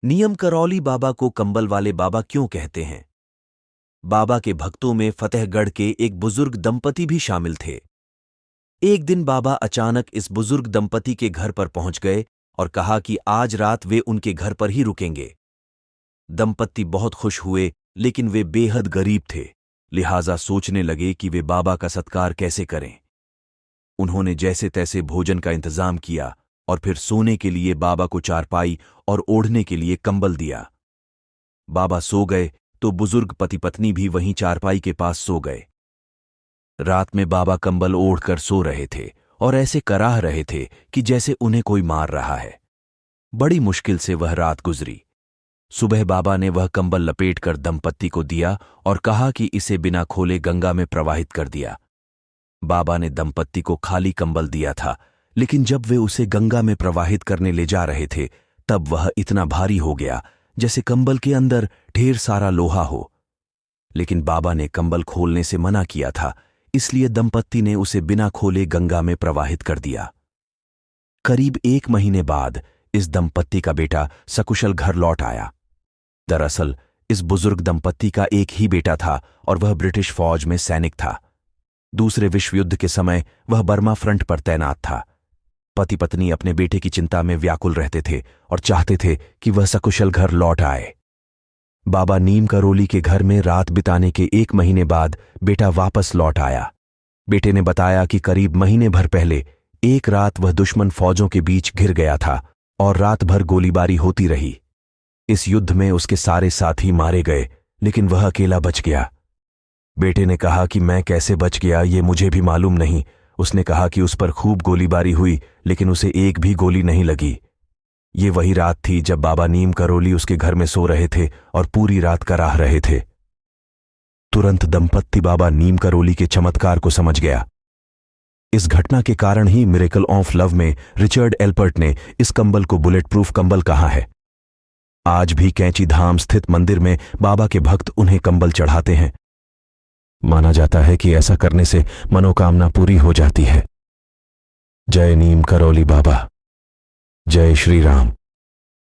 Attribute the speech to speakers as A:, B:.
A: नियम करौली बाबा को कंबल वाले बाबा क्यों कहते हैं? बाबा के भक्तों में फतेहगढ़ के एक बुजुर्ग दंपति भी शामिल थे। एक दिन बाबा अचानक इस बुजुर्ग दंपति के घर पर पहुंच गए और कहा कि आज रात वे उनके घर पर ही रुकेंगे। दंपति बहुत खुश हुए, लेकिन वे बेहद गरीब थे, लिहाजा सोचने लगे कि वे बाबा का सत्कार कैसे करें। उन्होंने जैसे तैसे भोजन का इंतजाम किया और फिर सोने के लिए बाबा को चारपाई और ओढ़ने के लिए कंबल दिया। बाबा सो गए तो बुजुर्ग पति पत्नी भी वहीं चारपाई के पास सो गए। रात में बाबा कंबल ओढ़कर सो रहे थे और ऐसे कराह रहे थे कि जैसे उन्हें कोई मार रहा है। बड़ी मुश्किल से वह रात गुजरी। सुबह बाबा ने वह कंबल लपेटकर दंपत्ति को दिया और कहा कि इसे बिना खोले गंगा में प्रवाहित कर दिया। बाबा ने दंपत्ति को खाली कंबल दिया था, लेकिन जब वे उसे गंगा में प्रवाहित करने ले जा रहे थे तब वह इतना भारी हो गया जैसे कंबल के अंदर ढेर सारा लोहा हो। लेकिन बाबा ने कंबल खोलने से मना किया था, इसलिए दंपत्ति ने उसे बिना खोले गंगा में प्रवाहित कर दिया। करीब 1 महीने बाद इस दंपत्ति का बेटा सकुशल घर लौट आया। दरअसल इस बुजुर्ग दंपत्ति का एक ही बेटा था और वह ब्रिटिश फौज में सैनिक था। दूसरे विश्व युद्ध के समय वह बर्मा फ्रंट पर तैनात था। पति पत्नी अपने बेटे की चिंता में व्याकुल रहते थे और चाहते थे कि वह सकुशल घर लौट आए। बाबा नीम करौली के घर में रात बिताने के 1 महीने बाद बेटा वापस लौट आया। बेटे ने बताया कि करीब महीने भर पहले एक रात वह दुश्मन फौजों के बीच घिर गया था और रात भर गोलीबारी होती रही। इस युद्ध में उसके सारे साथी मारे गए, लेकिन वह अकेला बच गया। बेटे ने कहा कि मैं कैसे बच गया ये मुझे भी मालूम नहीं। उसने कहा कि उस पर खूब गोलीबारी हुई, लेकिन उसे एक भी गोली नहीं लगी। ये वही रात थी जब बाबा नीम करौली उसके घर में सो रहे थे और पूरी रात कराह रहे थे। तुरंत दंपत्ति बाबा नीम करौली के चमत्कार को समझ गया। इस घटना के कारण ही मिरेकल ऑफ लव में रिचर्ड एल्पर्ट ने इस कंबल को बुलेट प्रूफ कंबल कहा है। आज भी कैंची धाम स्थित मंदिर में बाबा के भक्त उन्हें कंबल चढ़ाते हैं। माना जाता है कि ऐसा करने से मनोकामना पूरी हो जाती है। जय नीम करौली बाबा, जय श्री राम।